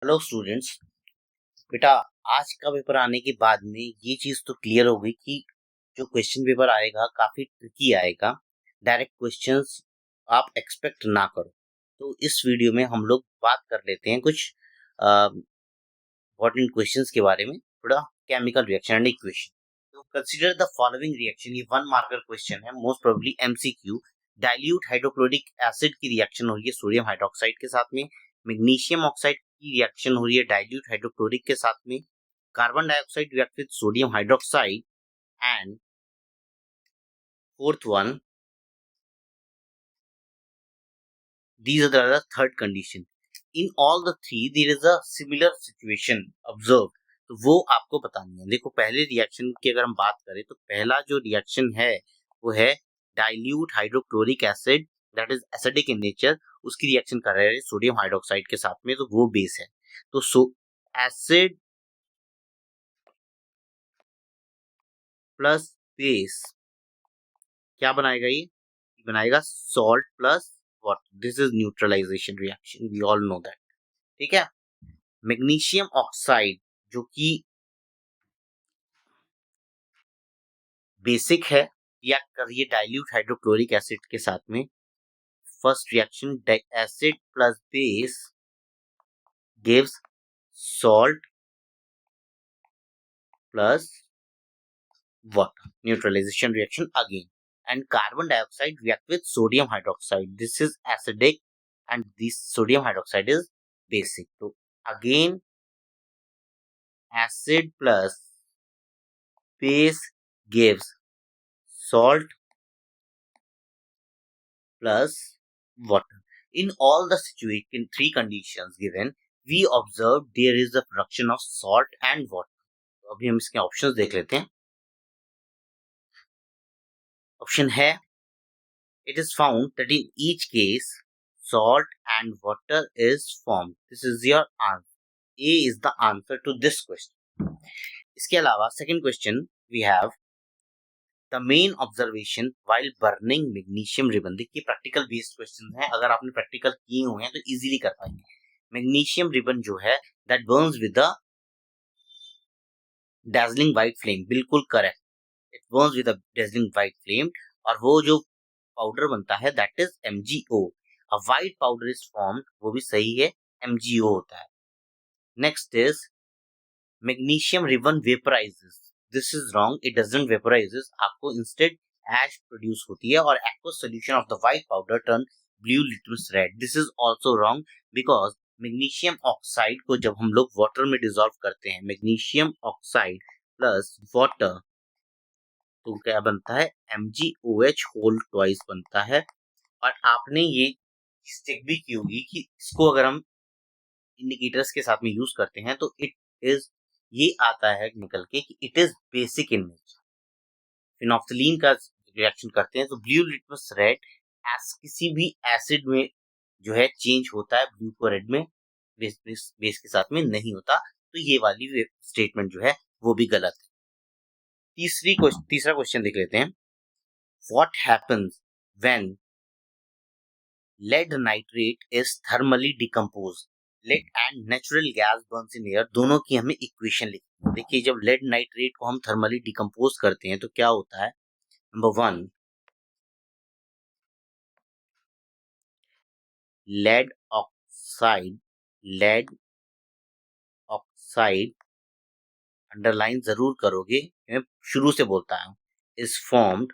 Hello students. बेटा, आज का पेपर आने के बाद में ये चीज तो क्लियर हो गई कि जो क्वेश्चन पेपर आएगा काफी ट्रिकी आएगा। डायरेक्ट क्वेश्चंस आप एक्सपेक्ट ना करो। तो इस वीडियो में हम लोग बात कर लेते हैं कुछ इंपॉर्टेंट क्वेश्चंस के बारे में, थोड़ा केमिकल रिएक्शन एंड इक्वेशन। तो कंसीडर द फॉलोइंग रिएक्शन। ये 1 मार्कर क्वेश्चन है, most probably MCQ. Dilute hydrochloric acid की रिएक्शन हो रही है सोडियम हाइड्रोक्साइड के साथ में। मैग्नीशियम ऑक्साइड की रिएक्शन हो रही है डाइल्यूट हाइड्रोक्लोरिक के साथ में। Carbon dioxide react with sodium hydroxide. And fourth one, these are the third condition. In all the three there is a similar situation observed. तो वो आपको बतानी है। देखो, पहले रिएक्शन की अगर हम बात करें तो पहला जो रिएक्शन है वो है dilute hydrochloric acid, that is acidic in nature. उसकी रिएक्शन कर रहे हैं सोडियम हाइड्रोक्साइड के साथ में, तो वो बेस है। तो एसिड प्लस बेस क्या बनाएगा? ये बनाएगा salt plus water. This is neutralisation reaction, we all know that. ठीक है। मैग्नीशियम ऑक्साइड जो कि बेसिक है, रिएक्ट कर रही है डाइल्यूट हाइड्रोक्लोरिक एसिड के साथ में। First reaction acid plus base gives salt plus water, neutralisation reaction again. And carbon dioxide react with sodium hydroxide, this is acidic and this sodium hydroxide is basic. तो again acid plus base gives salt plus water. In all the situation, three conditions given, we observe there is a production of salt and water. तो अभी हम इसके options देख लेते हैं। Option है, it is found that in each case salt and water is formed. This is your answer. A is the answer to this question. इसके अलावा second question we have the main observation while burning magnesium ribbon. देखिए, practical based question है, अगर आपने practical किए हुए हैं तो इजीली कर पाएंगे। मैग्नीशियम रिबन जो है that burns with the dazzling white flame, बिल्कुल correct. It burns with the dazzling white flame। और वो जो पाउडर बनता है that is MgO। A white powder is formed, वो भी सही है, MgO होता है। Next is magnesium ribbon vaporises. This is wrong, it doesn't vaporises. आपको इंस्टेड एश प्रोड्यूस होती है और aqueous solution of the white powder turn blue litmus red. This is also wrong because magnesium oxide को जब हम लोग water में dissolve करते हैं, मैग्नीशियम ऑक्साइड प्लस वाटर, तो क्या बनता है? MgOH होल ट्वाइस बनता है। और आपने ये चेक भी की होगी कि इसको अगर हम इंडिकेटर्स के साथ में यूज करते हैं तो इट इज, ये आता है निकल के कि it is basic in nature. Phenolphthalein का रिएक्शन करते हैं तो ब्लू लिटमस रेड किसी भी एसिड में जो है चेंज होता है, ब्लू को रेड में, बेस के साथ में नहीं होता। तो ये वाली स्टेटमेंट जो है वो भी गलत है। तीसरा क्वेश्चन देख लेते हैं। What happens when lead nitrate is thermally decompose? Lead and natural gas burns in air, दोनों की हमें इक्वेशन लिखनी है। देखिए, जब लेड नाइट्रेट को हम थर्मली डिकम्पोज करते हैं तो क्या होता है? Number 1, lead oxide, lead oxide underline जरूर करोगे, मैं शुरू से बोलता हूं, is formed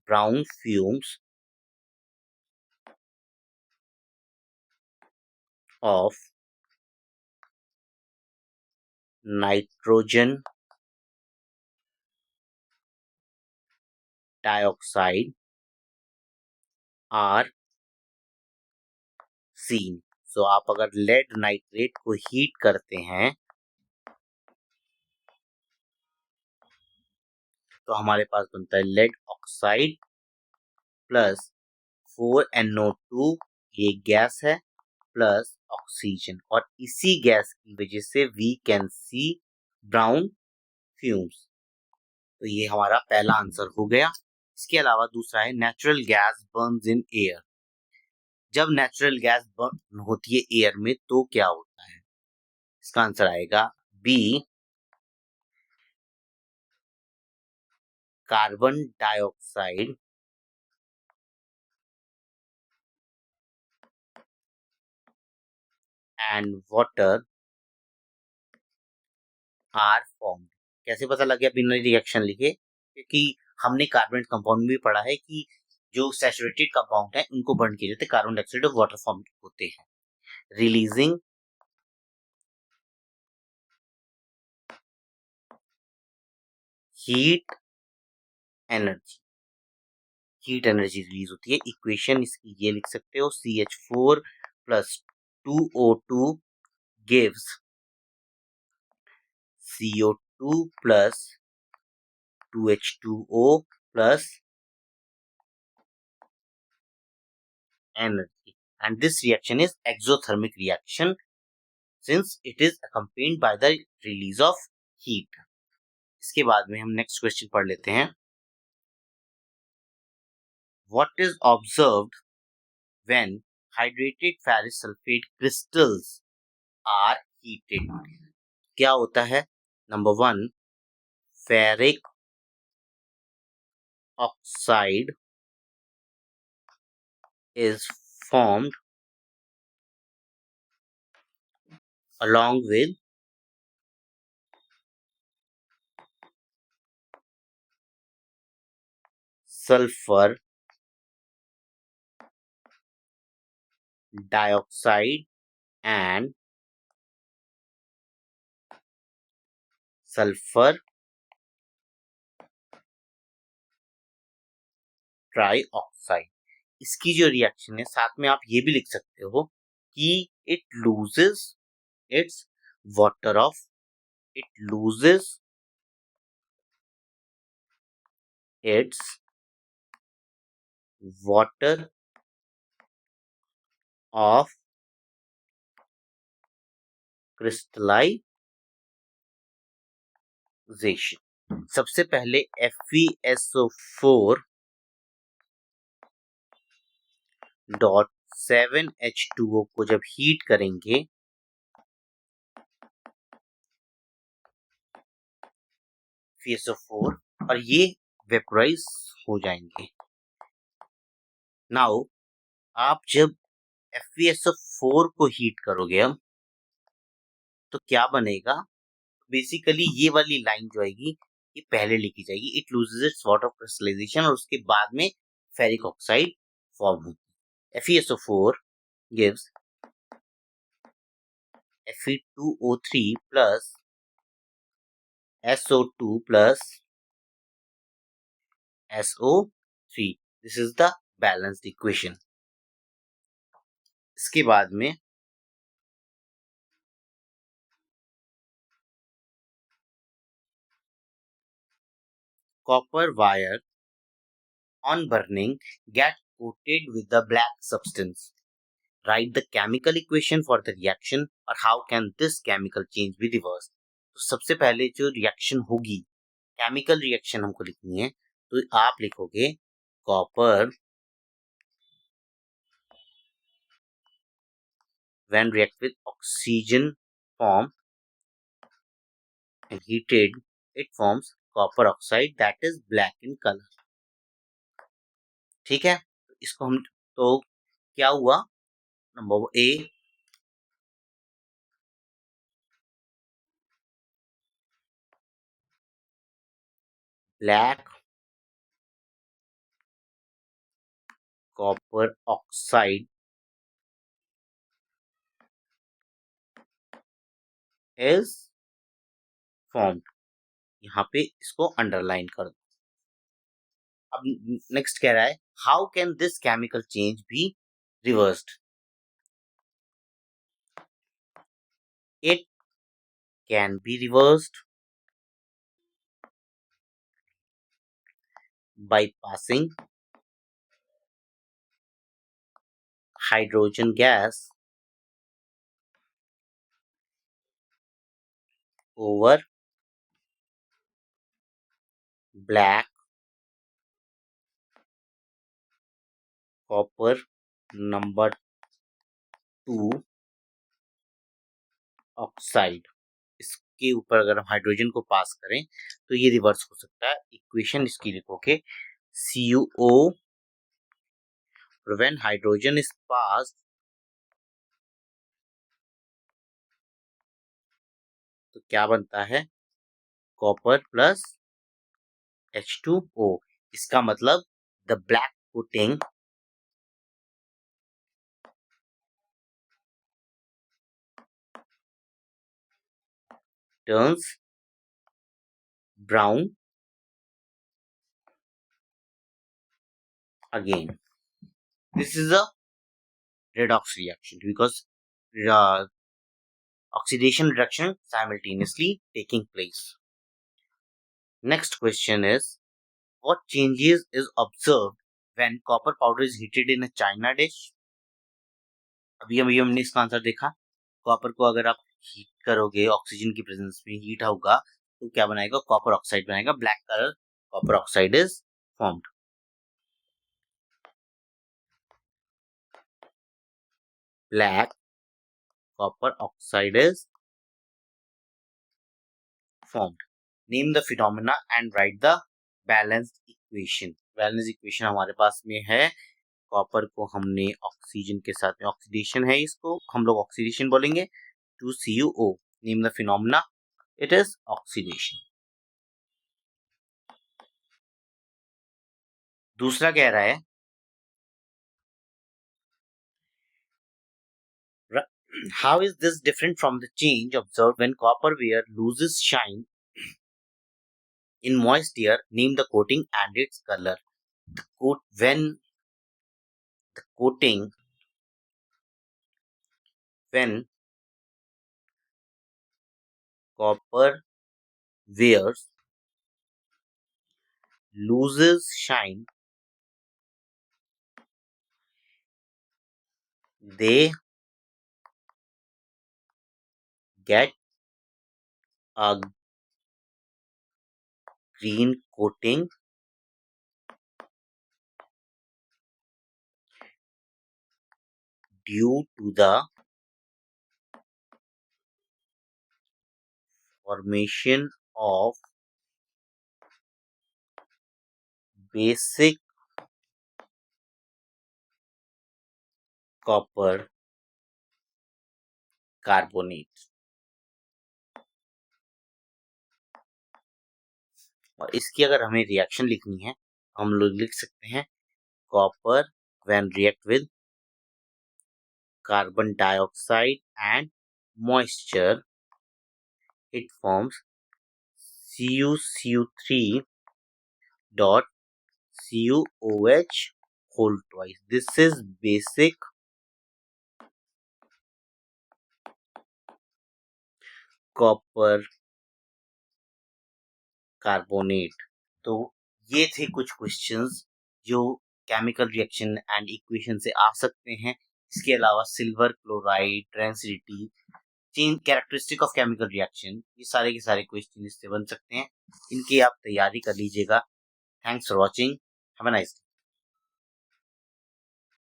brown fumes of nitrogen dioxide are seen. So आप अगर लेड नाइट्रेट को हीट करते हैं तो हमारे पास बनता है लेड ऑक्साइड प्लस 4NO2, ये गैस है, प्लस ऑक्सीजन। और इसी गैस की वजह से we can see brown fumes. तो ये हमारा पहला आंसर हो गया। इसके अलावा दूसरा है natural gas burns in air. जब नेचुरल गैस बर्न होती है एयर में तो क्या होता है? इसका आंसर आएगा B, carbon dioxide and water are formed. कैसे पता लग गया बिना रिएक्शन लिखे? क्योंकि हमने कार्बोनेट कंपाउंड में भी पढ़ा है कि जो सैचुरेटेड कंपाउंड है उनको बर्न किए जाते कार्बन डाइऑक्साइड और वाटर फॉर्म होते हैं, releasing heat energy. Heat energy release होती है। इक्वेशन इसकी ये लिख सकते हो, CH4 plus 2O2 gives CO2 plus 2H2O plus energy, and this reaction is exothermic reaction since it is accompanied by the release of heat. इसके बाद में हम नेक्स्ट क्वेश्चन पढ़ लेते हैं। What is observed when hydrated ferrous sulfate crystals are heated? क्या होता है? Number 1, ferric oxide is formed along with sulfur dioxide and sulfur trioxide. इसकी जो रिएक्शन है साथ में आप ये भी लिख सकते हो कि it loses its water of it loses its water of crystallisation. सबसे पहले FeSO4 डॉट 7H2O को जब हीट करेंगे FeSO4 और ये वेपोराइज हो जाएंगे। नाउ आप जब FeSO4 को हीट करोगे हम तो क्या बनेगा? बेसिकली ये वाली लाइन जो आएगी ये पहले लिखी जाएगी, it loses its water crystallisation, और उसके बाद में फेरिक ऑक्साइड फॉर्म होती है। FeSO4 gives Fe2O3 plus SO2 plus SO3. This is the balanced equation. इसके बाद में copper wire on burning get coated with the black substance. Write the chemical equation for the reaction or how can this chemical change be reversed. तो सबसे पहले जो reaction होगी, chemical reaction हमको लिखनी है, तो आप लिखोगे copper when react with oxygen form and heated it forms copper oxide that is black in color. ठीक है, इसको हम तो क्या हुआ? Number A black copper oxide is formed. यहाँ पे इसको अंडरलाइन कर दो। अब नेक्स्ट कह रहा है how can this chemical change be reversed? It can be reversed by passing hydrogen gas over black copper number two oxide, इसके ऊपर अगर हम हाइड्रोजन को पास करें तो ये रिवर्स हो सकता है। इक्वेशन इसकी लिखोगे CuO, when hydrogen is pass तो क्या बनता है, कॉपर प्लस H2O। इसका मतलब the black coating turns brown again. This is a redox reaction because oxidation reduction simultaneously taking place. Next question is, what changes is observed when copper powder is heated in a china dish? अभी हमने इसका answer देखा। Copper को अगर आप heat करोगे, oxygen की presence में हीट होगा तो क्या बनाएगा, कॉपर ऑक्साइड बनाएगा, black colour copper oxide is formed. Black copper oxide is formed. Name the phenomena and write the balanced equation. Balanced equation हमारे पास में है, कॉपर को हमने ऑक्सीजन के साथ में, ऑक्सीडेशन है, इसको हम लोग ऑक्सीडेशन बोलेंगे, 2CuO. Name the phenomena. It is oxidation. दूसरा कह रहा है, how is this different from the change observed when copper ware loses shine in moist air? Name the coating and its color. When copper wares loses shine, they get a green coating due to the formation of basic copper carbonate। और इसकी अगर हमें reaction लिखनी है हम लोग लिख सकते हैं, copper when react with carbon dioxide and moisture it forms CuCO3 dot CuOH whole twice. This is basic copper carbonate। तो ये थे कुछ क्वेश्चंस जो केमिकल रिएक्शन एंड इक्वेशन से आ सकते हैं। इसके अलावा silver chloride, rancidity, change characteristic of chemical reaction, ये सारे के सारे क्वेश्चन इससे बन सकते हैं। इनकी आप तैयारी कर लीजिएगा। Thanks for watching, have a nice day.